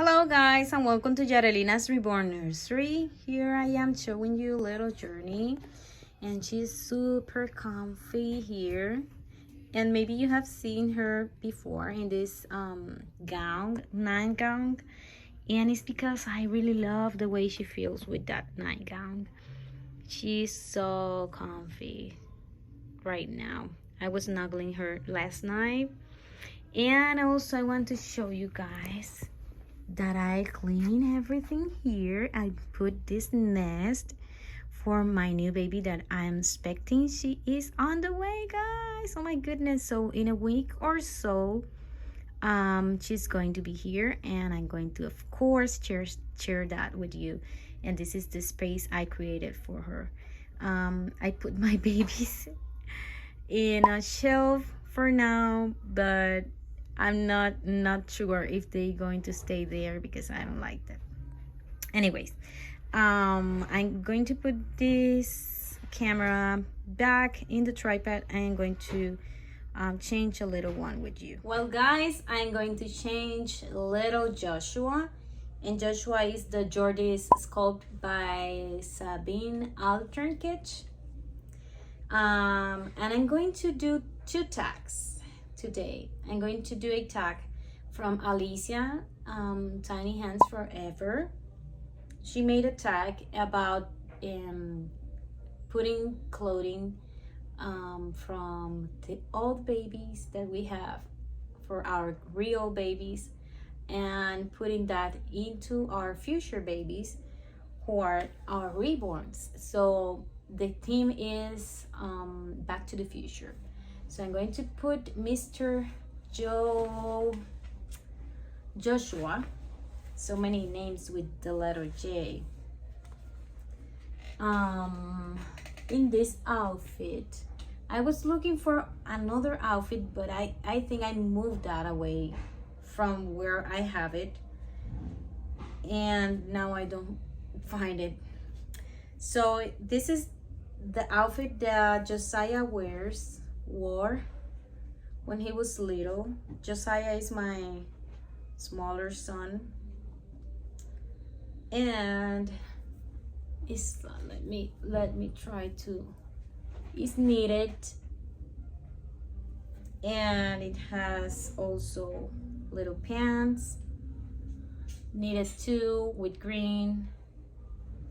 Hello guys and welcome to Yarelina's Reborn Nursery. Here I am showing you little Journey, and she's super comfy here. And maybe you have seen her before in this nightgown, and it's because I really love the way she feels with that nightgown. She's so comfy right now. I was snuggling her last night, and also I want to show you guys that I clean everything here. I put this nest for my new baby that I'm expecting. She is on the way, guys. Oh my goodness. So in a week or so, she's going to be here, and I'm going to of course share that with you. And this is the space I created for her. I put my babies in a shelf for now, but I'm not sure if they're going to stay there because I don't like them. Anyways, I'm going to put this camera back in the tripod. I'm going to change a little one with you. Well guys, I'm going to change little Joshua, and Joshua is the Geordies sculpt by Sabine Alternkitsch. And I'm going to do 2 tags today. I'm going to do a tag from Alicia, Tiny Hands Forever. She made a tag about putting clothing from the old babies that we have for our real babies, and putting that into our future babies who are our reborns. So the theme is Back to the Future. So I'm going to put Mr. Joshua, so many names with the letter J, in this outfit. I was looking for another outfit, but I think I moved that away from where I have it, and now I don't find it. So this is the outfit that Josiah wore when he was little. Josiah is my smaller son, and it's let me try to. It's knitted, and it has also little pants, knitted too, with green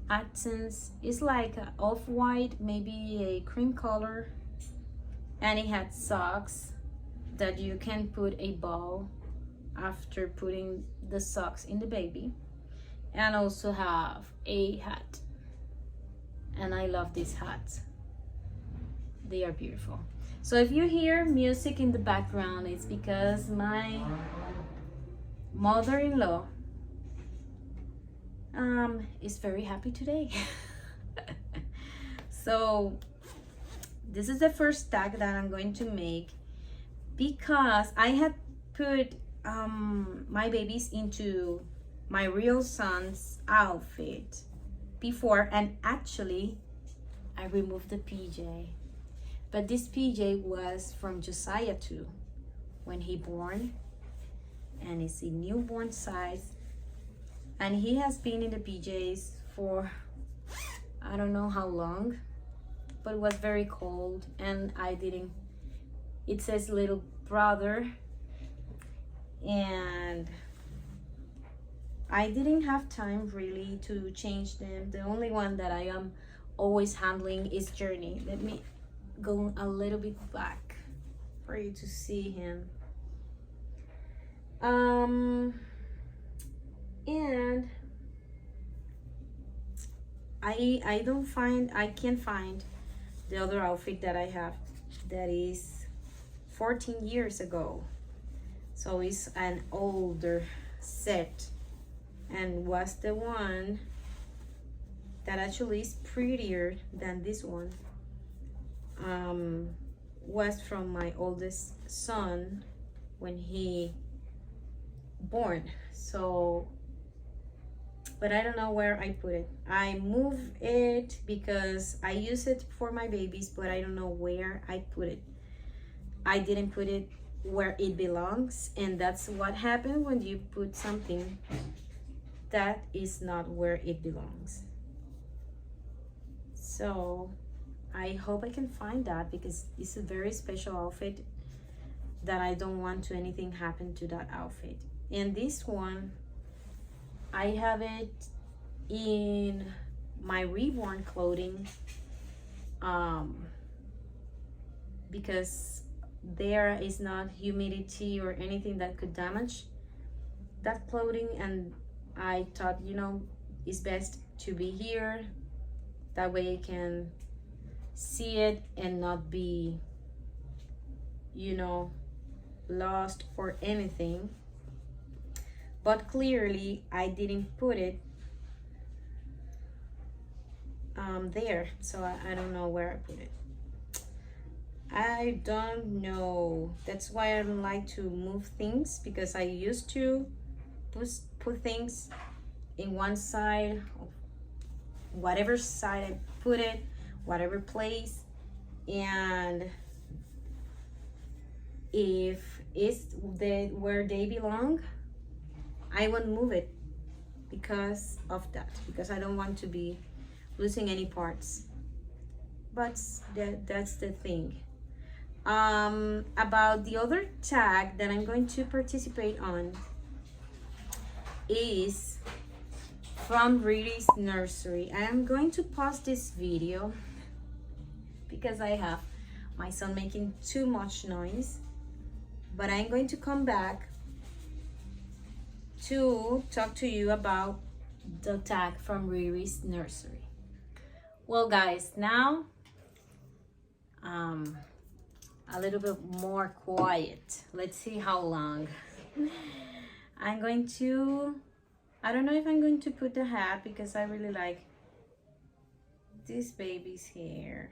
accents. It's like off-white, maybe a cream color, and it had socks that you can put a bow after putting the socks in the baby, and also have a hat. And I love these hats, they are beautiful. So if you hear music in the background, it's because my mother-in-law is very happy today. So this is the first tag that I'm going to make, because I had put my babies into my real son's outfit before, and actually I removed the PJ, but this PJ was from Josiah too when he born, and it's a newborn size, and he has been in the PJs for I don't know how long, but it was very cold, and it says little brother, and I didn't have time really to change them. The only one that I am always handling is Journey. Let me go a little bit back for you to see him. And I can't find the other outfit that I have that is 14 years ago. So it's an older set, and was the one that actually is prettier than this one. Was from my oldest son when he born. So, but I don't know where I put it. I move it because I use it for my babies, but I don't know where I put it. I didn't put it where it belongs, and that's what happens when you put something that is not where it belongs. So I hope I can find that, because it's a very special outfit that I don't want to anything happen to that outfit. And this one, I have it in my reborn clothing, because there is not humidity or anything that could damage that clothing, and I thought, you know, it's best to be here, that way I can see it and not be, you know, lost or anything. But clearly I didn't put it there, so I don't know where I put it. I don't know. That's why I don't like to move things, because I used to put things in one side, whatever side I put it, whatever place, and if it's where they belong, I won't move it because of that, because I don't want to be losing any parts. But that's the thing. About the other tag that I'm going to participate on is from Riri's nursery. I am going to pause this video because I have my son making too much noise, but I'm going to come back to talk to you about the tag from Riri's nursery. Well guys, now a little bit more quiet. Let's see how long. I'm going to, I don't know if I'm going to put the hat, because I really like this baby's hair,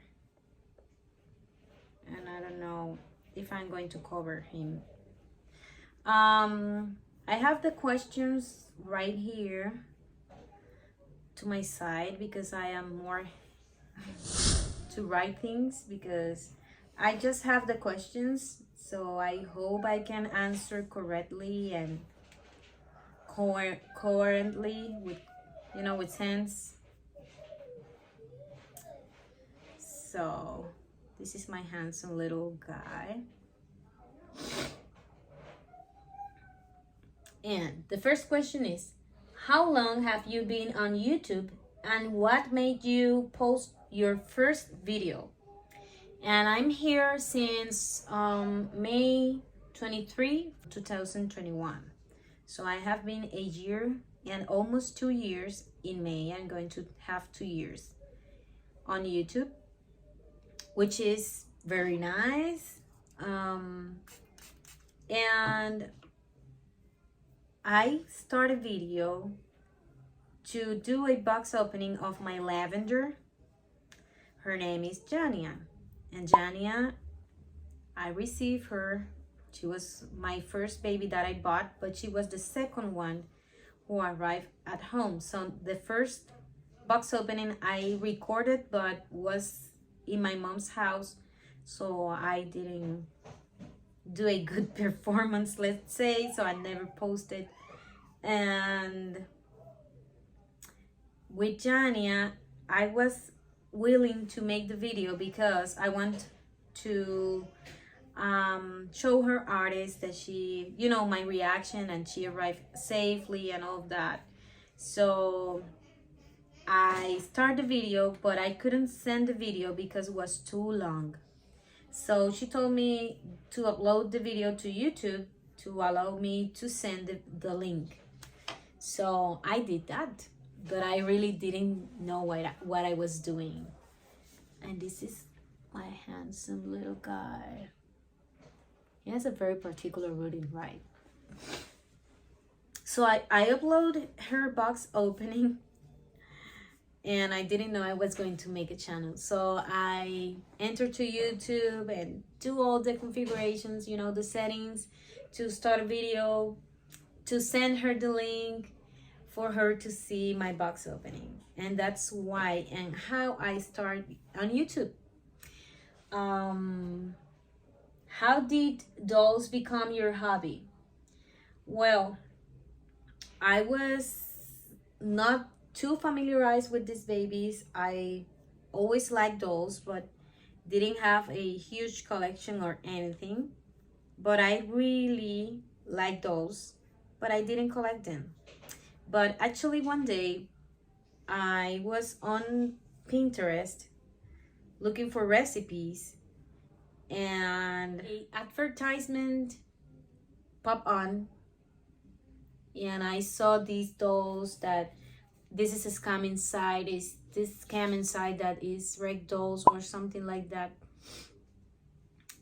and I don't know if I'm going to cover him. I have the questions right here to my side, because I am more to write things, because I just have the questions, so I hope I can answer correctly and coherently, with, you know, with sense. So this is my handsome little guy. And the first question is, how long have you been on YouTube, and what made you post your first video? And I'm here since May 23, 2021. So I have been a year and almost 2 years. In May I'm going to have 2 years on YouTube, which is very nice. And I started a video to do a box opening of my lavender. Her name is Jania. And Jania, I received her. She was my first baby that I bought, but she was the second one who arrived at home. So the first box opening I recorded, but was in my mom's house, so I didn't do a good performance, let's say, so I never posted. And with Jania, I was willing to make the video because I want to show her artist that she, you know, my reaction, and she arrived safely and all of that. So I started the video, but I couldn't send the video because it was too long. So she told me to upload the video to YouTube to allow me to send the link. So I did that, but I really didn't know what I was doing. And this is my handsome little guy. He has a very particular routine, right? So I upload her box opening, and I didn't know I was going to make a channel. So I entered to YouTube and do all the configurations, you know, the settings to start a video, to send her the link for her to see my box opening. And that's why and how I start on YouTube. How did dolls become your hobby? Well, I was not too familiarized with these babies. I always liked dolls, but didn't have a huge collection or anything. But I really like dolls, but I didn't collect them. But actually, one day I was on Pinterest looking for recipes, and a advertisement popped on, and I saw these dolls that this is a scam inside, is this scam inside that is reg dolls or something like that.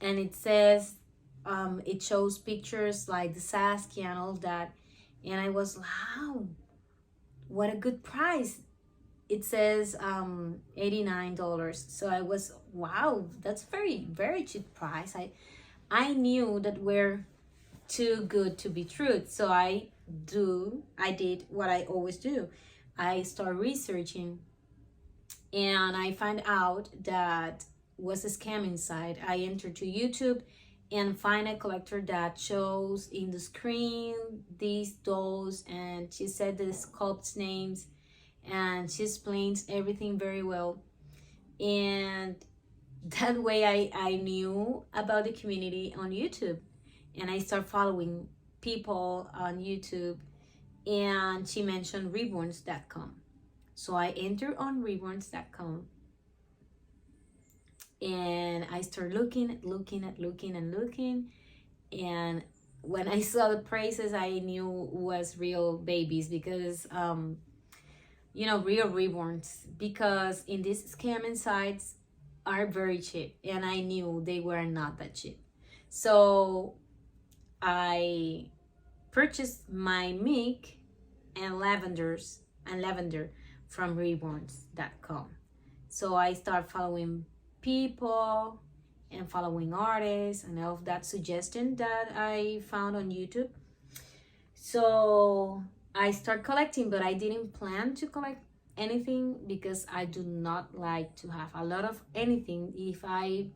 And it says it shows pictures like the Saskia and all that, and I was, wow, what a good price. It says $89. So I was, wow, that's very cheap price. I knew that we're too good to be true. So I did what I always do. I start researching, and I find out that was a scam inside. I enter to YouTube and find a collector that shows in the screen these dolls, and she said the sculpt's names, and she explains everything very well. And that way I knew about the community on YouTube, and I start following people on YouTube, and she mentioned reborns.com. So I enter on reborns.com, and I start looking. And when I saw the prices, I knew was real babies, because real reborns, because in these scamming sites are very cheap, and I knew they were not that cheap. So I purchased my milk and lavender from reborns.com. So I start following people and following artists and all of that suggestion that I found on YouTube. So I start collecting, but I didn't plan to collect anything, because I do not like to have a lot of anything. If I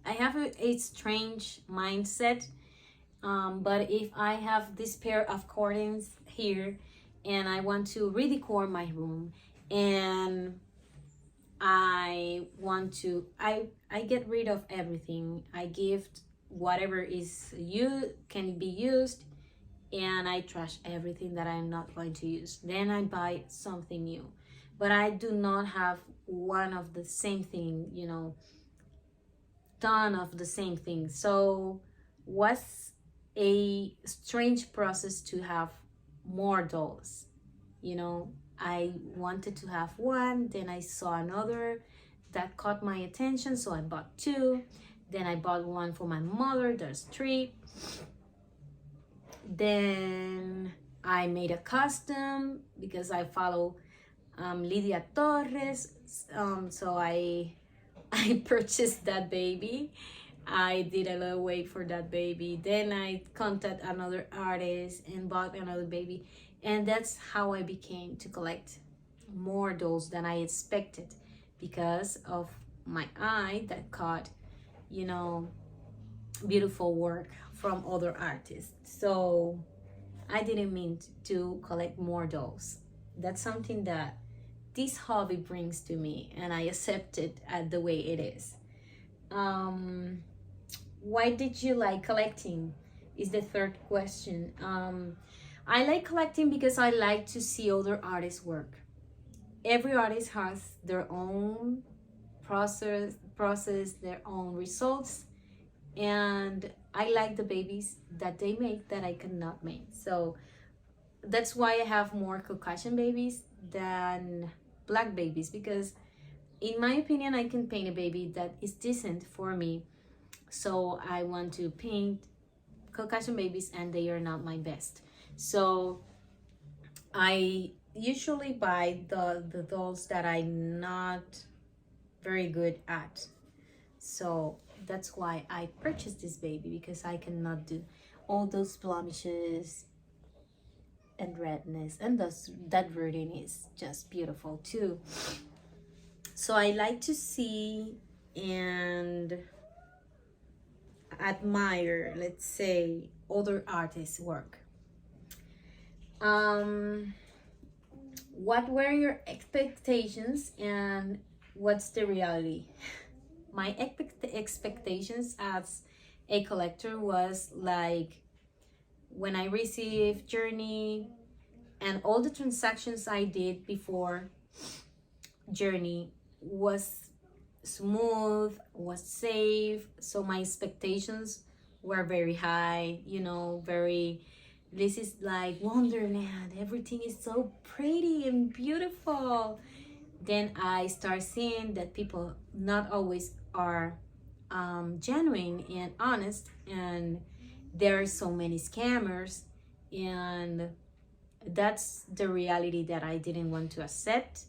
have a strange mindset, but if I have this pair of curtains here and I want to redecor my room, and I want to, I get rid of everything. I give whatever is can be used, and I trash everything that I'm not going to use. Then I buy something new. But I do not have one of the same thing, ton of the same thing. So was a strange process to have more dolls. I wanted to have one, then I saw another that caught my attention, so I bought two. Then I bought one for my mother, there's three. Then I made a custom, because I follow Lydia Torres. So I purchased that baby. I did a little wait for that baby. Then I contacted another artist and bought another baby. And that's how I became to collect more dolls than I expected, because of my eye that caught, beautiful work from other artists. So I didn't mean to collect more dolls. That's something that this hobby brings to me, and I accept it the way it is. Why did you like collecting is the third question. I like collecting because I like to see other artists work. Every artist has their own process, their own results, and I like the babies that they make that I cannot make. So that's why I have more Caucasian babies than black babies, because in my opinion I can paint a baby that is decent for me. So I want to paint Caucasian babies, and they are not my best. So I usually buy the dolls that I'm not very good at. So that's why I purchased this baby, because I cannot do all those blemishes and redness, and that wording is just beautiful too. So I like to see and admire, let's say, other artists' work. Um, what were your expectations and what's the reality? My expectations as a collector was like when I received Journey and all the transactions I did before Journey was smooth, was safe. So my expectations were very high, very, this is like Wonderland. Everything is so pretty and beautiful. Then I start seeing that people not always are genuine and honest, and there are so many scammers, and that's the reality that I didn't want to accept,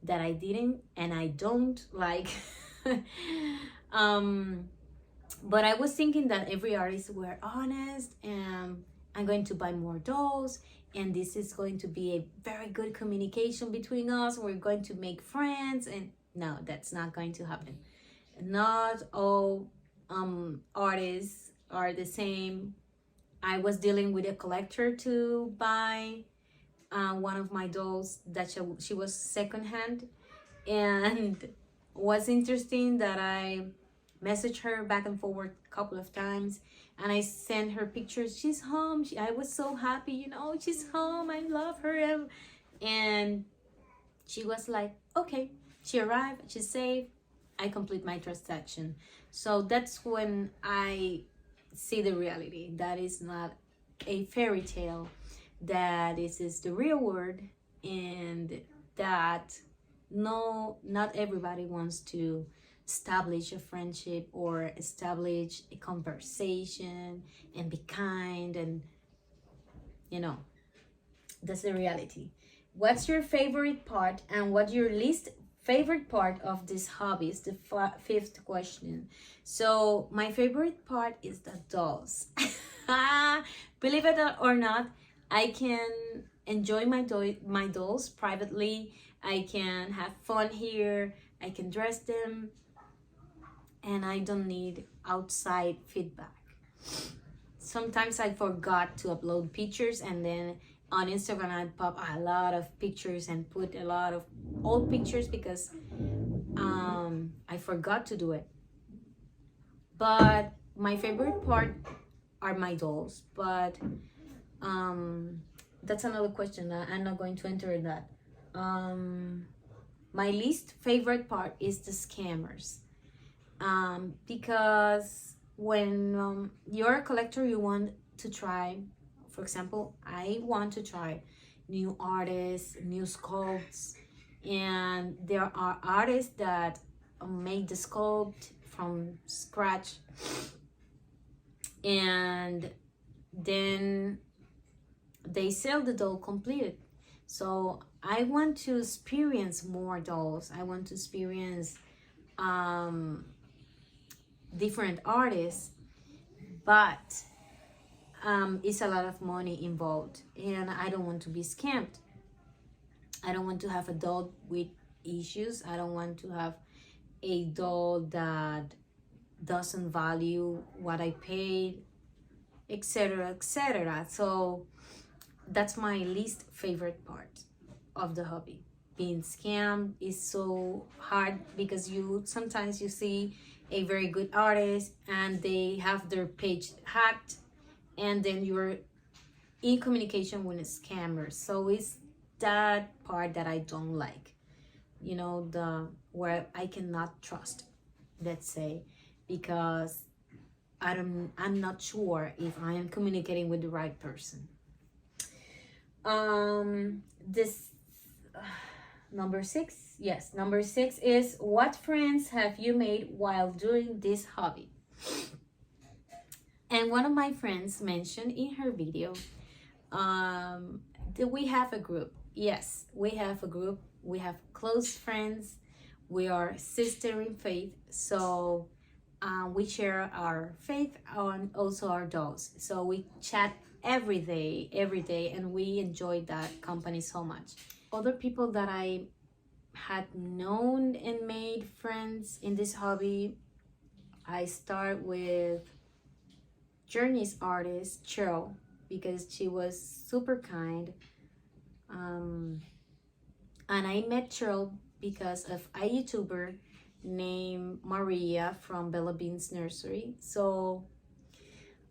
that I didn't and I don't like. um but I was thinking that every artist were honest, and I'm going to buy more dolls, and this is going to be a very good communication between us. We're going to make friends, and no, that's not going to happen. Not all artists are the same. I was dealing with a collector to buy one of my dolls that she was secondhand, and was interesting that I messaged her back and forward a couple of times, and I sent her pictures. She's home. I was so happy, she's home. I love her. And she was like, okay. She arrived. She's safe. I complete my transaction. So that's when I see the reality. That is not a fairy tale. That is the real world, and that no, not everybody wants to establish a friendship or establish a conversation and be kind, and you know that's the reality. What's your favorite part and what's your least favorite part of this hobby is the fifth question. So my favorite part is the dolls. Believe it or not, I can enjoy my dolls privately. I can have fun here. I can dress them, and I don't need outside feedback. Sometimes I forgot to upload pictures, and then on Instagram I pop a lot of pictures and put a lot of old pictures because I forgot to do it. But my favorite part are my dolls, but that's another question. I'm not going to enter that. My least favorite part is the scammers, because when you're a collector, you want to try, for example, I want to try new artists, new sculpts, and there are artists that make the sculpt from scratch, and then they sell the doll completed. So I want to experience more dolls. I want to experience different artists, but it's a lot of money involved, and I don't want to be scammed. I don't want to have a doll with issues. I don't want to have a doll that doesn't value what I paid, etc., etc. So that's my least favorite part of the hobby. Being scammed is so hard because sometimes you see a very good artist and they have their page hacked, and then you're in communication with a scammer. So it's that part that I don't like, the where I cannot trust, let's say, because I'm not sure if I am communicating with the right person. This number 6, yes, number 6 is, what friends have you made while doing this hobby? And one of my friends mentioned in her video that we have a group. Yes, we have a group. We have close friends. We are sister in faith. So we share our faith and also our dolls. So we chat every day, and we enjoy that company so much. Other people that I had known and made friends in this hobby, I start with journeys artist Cheryl, because she was super kind. Um, and I met Cheryl because of a YouTuber named Maria from Bella Beans Nursery. So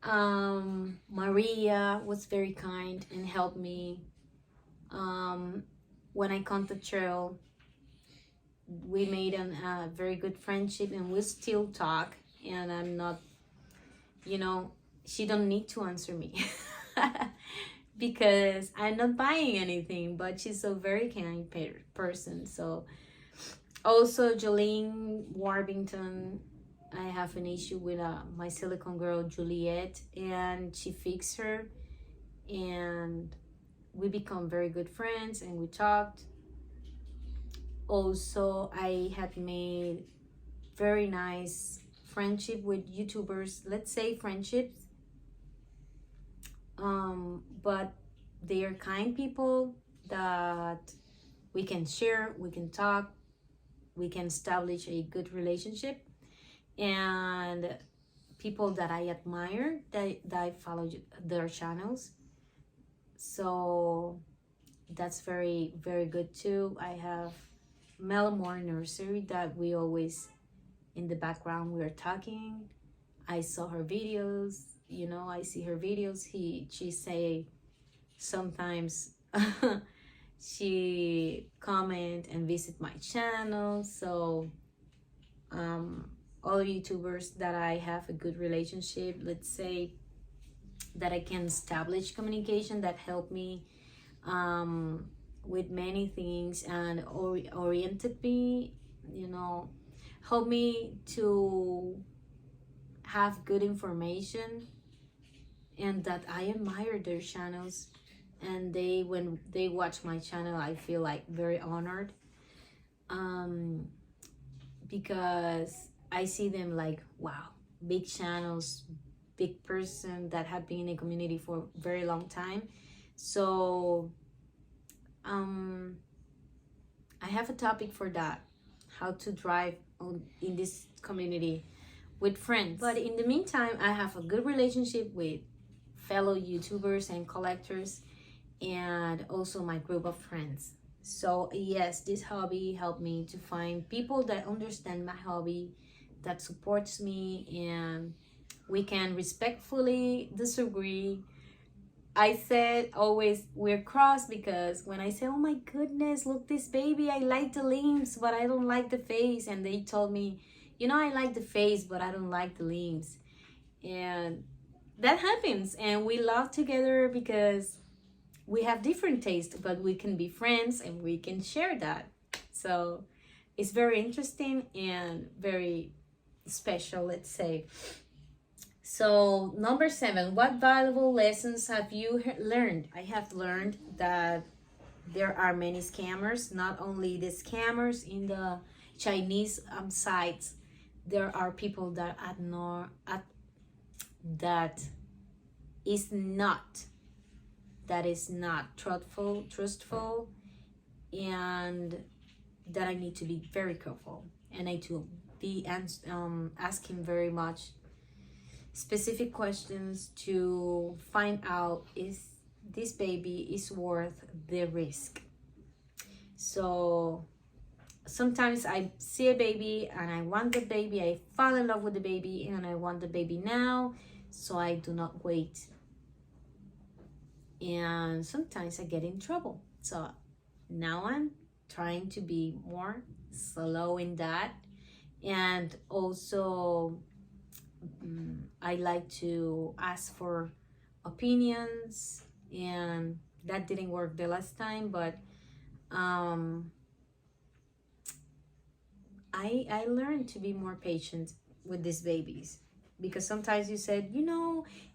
Maria was very kind and helped me. When I contacted Cheryl, we made a very good friendship, and we still talk. And I'm not, you know, she don't need to answer me because I'm not buying anything, but she's a very kind person. So also Jolene Warbington, I have an issue with my silicone girl Juliet, and she fixed her, and we become very good friends, and we talked. Also, I had made very nice friendship with YouTubers. Let's say friendships, but they are kind people that we can share, we can talk, we can establish a good relationship, and people that I admire, that I follow their channels. So that's very, very good too. I have Melamore Nursery that we always, in the background, we are talking. I saw her videos, I see her videos. She say sometimes she comment and visit my channel. So all YouTubers that I have a good relationship, let's say, that I can establish communication, that help me with many things, and oriented me, help me to have good information, and that I admire their channels. And when they watch my channel, I feel like very honored, because I see them like, wow, big channels, big person that have been in a community for a very long time. So I have a topic for that, how to drive in this community with friends. But in the meantime, I have a good relationship with fellow YouTubers and collectors, and also my group of friends. So yes, this hobby helped me to find people that understand my hobby, that supports me, and we can respectfully disagree. I said always we're crossed, because when I say, oh my goodness, look this baby, I like the limbs but I don't like the face, and they told me, I like the face but I don't like the limbs, and that happens, and we love together because we have different tastes, but we can be friends and we can share that. So it's very interesting and very special, let's say. So number 7, what valuable lessons have you learned? I have learned that there are many scammers, not only the scammers in the Chinese sites. There are people that that is not trustful, and that I need to be very careful, and I to be asking very much specific questions to find out is this baby is worth the risk. So sometimes I see a baby and I want the baby, I fall in love with the baby, and I want the baby now, so I do not wait, and sometimes I get in trouble. So now I'm trying to be more slow in that, and also I like to ask for opinions, and that didn't work the last time, but I learned to be more patient with these babies, because sometimes you said,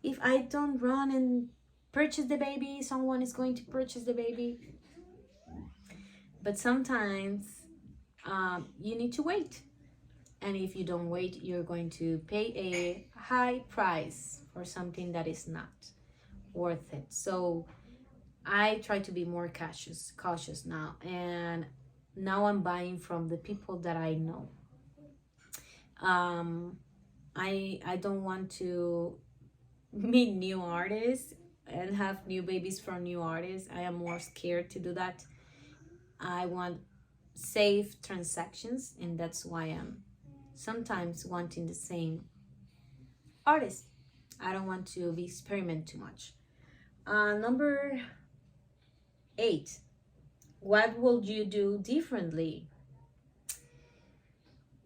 if I don't run and purchase the baby, someone is going to purchase the baby. But sometimes you need to wait, and if you don't wait, you're going to pay a high price for something that is not worth it. So I try to be more cautious now, and now I'm buying from the people that I know. I don't want to meet new artists and have new babies from new artists. I am more scared to do that. I want safe transactions, and that's why I'm sometimes wanting the same artist. I don't want to be experiment too much. Number 8. What will you do differently?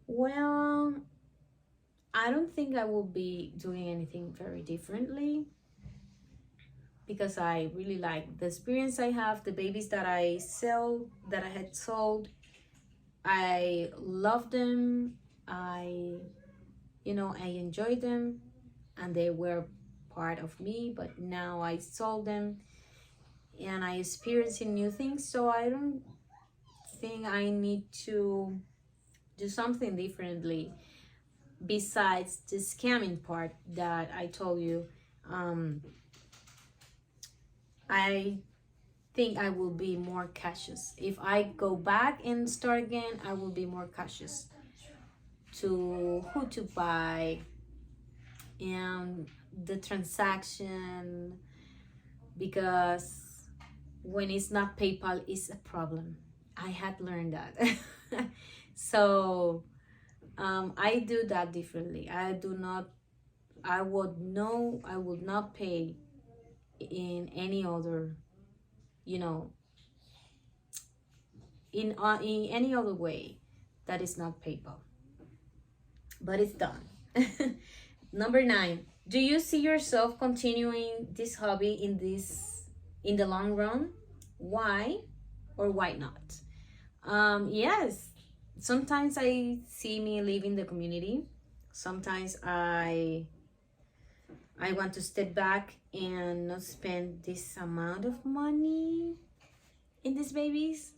Well, I don't think I will be doing anything very differently because I really like the experience I have, the babies that I sell, that I had sold. I love them. I enjoy them, and they were part of me, but now I sold them and I experiencing new things, so I don't think I need to do something differently besides the scamming part that I told you. I think I will be more cautious. If I go back and start again, I will be more cautious to who to buy and the transaction, because when it's not PayPal, it's a problem. I had learned that. So I do that differently. I would not pay in any other, you know, in any other way that is not PayPal. But it's done. Number 9. Do you see yourself continuing this hobby in the long run? Why or why not? Yes. Sometimes I see me leaving the community. Sometimes I want to step back and not spend this amount of money in these babies.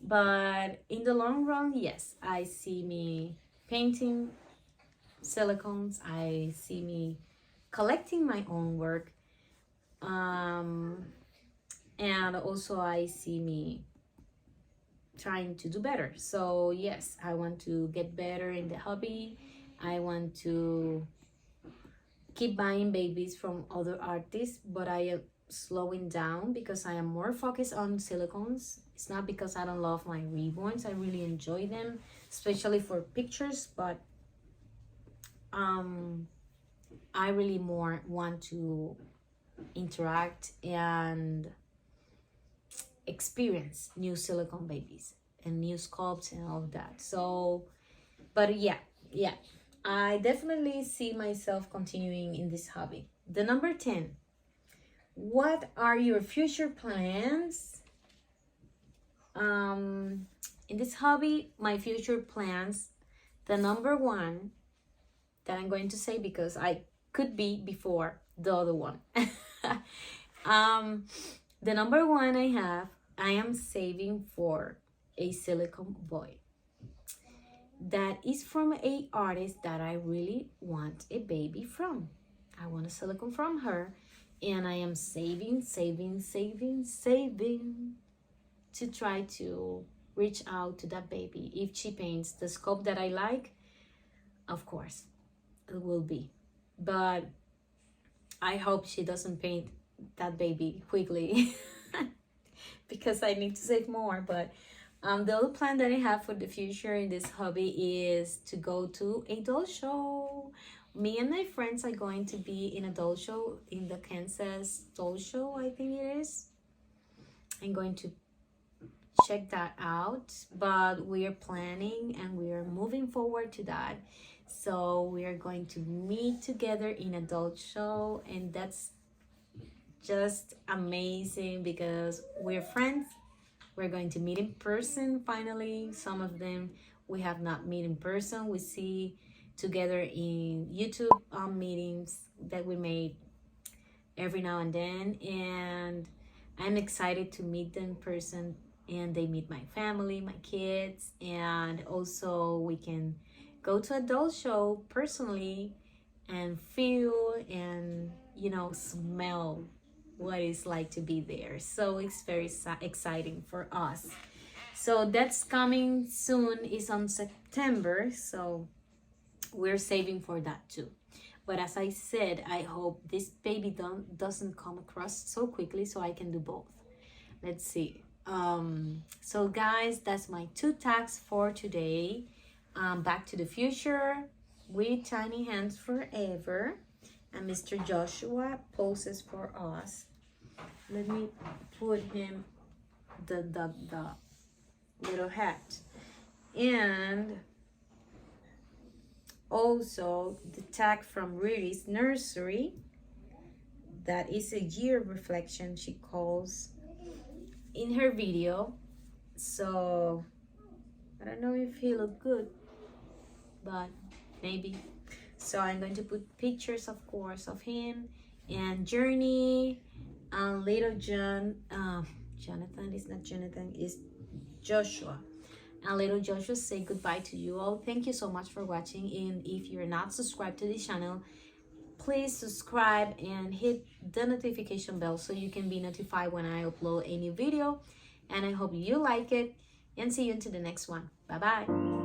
But in the long run, yes, I see me painting silicones. I see me collecting my own work. And also I see me trying to do better. So yes, I want to get better in the hobby. I want to keep buying babies from other artists, but I am slowing down because I am more focused on silicones. It's not because I don't love my reborns. I really enjoy them, especially for pictures, but I really more want to interact and experience new silicone babies and new sculpts and all of that. So, but yeah, I definitely see myself continuing in this hobby. The number 10. What are your future plans? In this hobby, my future plans, the number 1 that I'm going to say, because I could be before the other one. The number 1 I am saving for a silicone boy. That is from a artist that I really want a baby from. I want a silicone from her, and I am saving to try to reach out to that baby. If she paints the scope that I like, of course it will be, but I hope she doesn't paint that baby quickly because I need to save more. But the other plan that I have for the future in this hobby is to go to a doll show. Me and my friends are going to be in a doll show in the Kansas doll show, I think it is. I'm going to check that out, but we are planning and we are moving forward to that. So we are going to meet together in a doll show, and that's just amazing because we're friends. We're going to meet in person finally. Some of them we have not met in person. We see together in YouTube meetings that we made every now and then, and I'm excited to meet them in person, and they meet my family, my kids, and also we can go to a doll show personally and feel and smell what it's like to be there. So it's very exciting for us. So that's coming soon, is on September, so we're saving for that too. But as I said, I hope this baby doesn't come across so quickly so I can do both. Let's see. So guys, that's my 2 tags for today. Back to the Future with Tiny Hands Forever, and Mr. Joshua poses for us. Let me put him the little hat, and also the tag from Riri's nursery. That is a year reflection she calls in her video. So I don't know if he look good, but maybe. So I'm going to put pictures, of course, of him and Journey and little John. Jonathan is not Jonathan, is Joshua. And little Joshua say goodbye to you all. Thank you so much for watching, and if you're not subscribed to this channel, please subscribe and hit the notification bell so you can be notified when I upload a new video. And I hope you like it, and see you into the next one. Bye bye.